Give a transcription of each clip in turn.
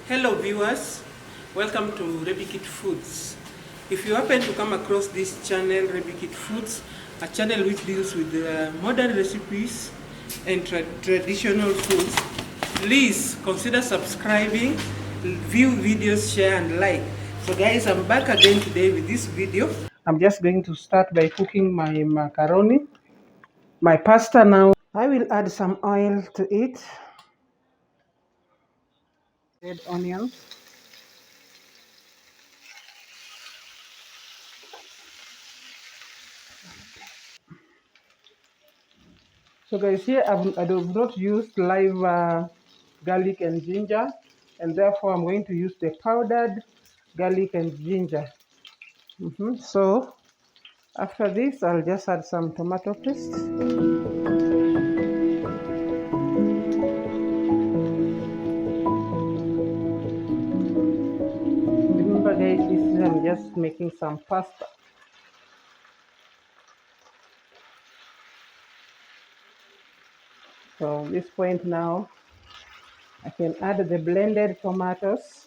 Hello viewers, welcome to Rebikit Foods. If you happen to come across this channel, Rebikit Foods, a channel which deals with modern recipes and traditional foods, please consider subscribing, view videos, share and like. So guys, I'm back again today with this video. I'm just going to start by cooking my macaroni, my pasta now. I will add some oil to it, red onion. So guys, here I do not use live garlic and ginger, and therefore I'm going to use the powdered garlic and ginger. So after this, I'll just add some tomato paste. Remember guys, I'm just making some pasta. So at this point now, I can add the blended tomatoes.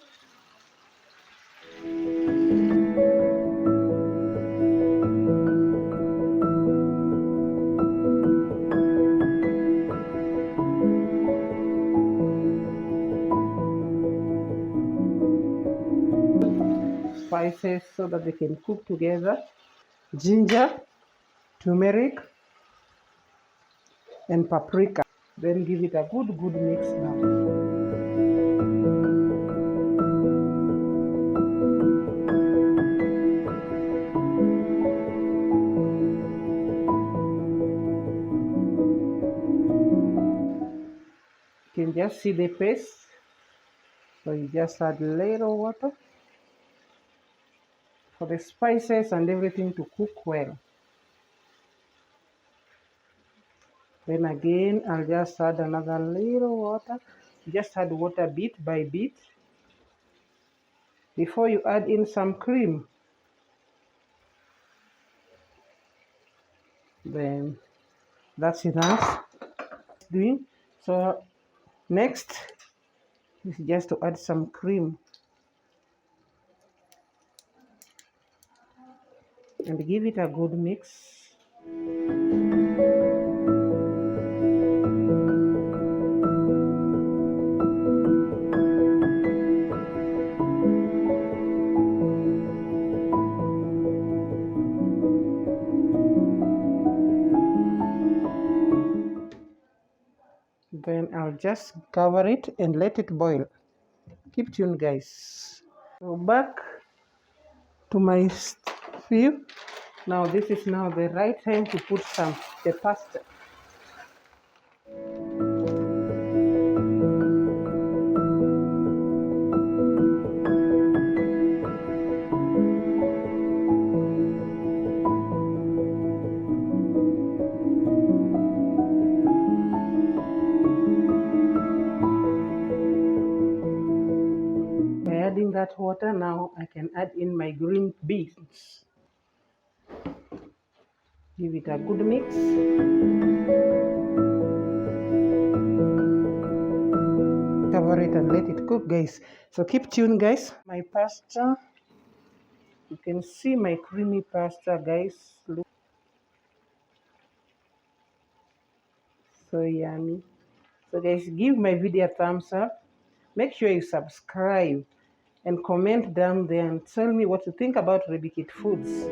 Spices so that they can cook together. Ginger, turmeric, and paprika. Then give it a good mix now. You can just see the paste. So you just add a little water for the spices and everything to cook well. Then again, I'll just add another little water. Just add water bit by bit before you add in some cream. Then that's enough. So next is just to add some cream and give it a good mix. Then I'll just cover it and let it boil. Keep tuned guys. So back to my stew. Now this is now the right time to put the pasta. By adding that water, now I can add in my green beans. Give it a good mix. Cover it and let it cook guys. So keep tuned guys. My pasta, you can see my creamy pasta guys. Look, so yummy. So guys, give my video a thumbs up. Make sure you subscribe and comment down there and tell me what you think about Rebikit Foods.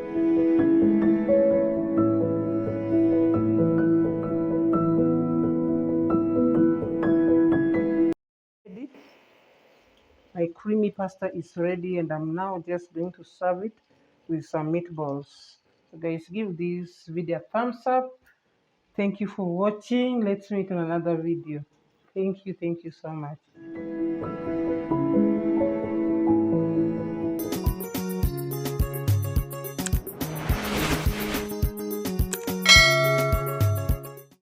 My creamy pasta is ready and I'm now just going to serve it with some meatballs. So guys, give this video a thumbs up. Thank you for watching. Let's meet on another video. Thank you so much.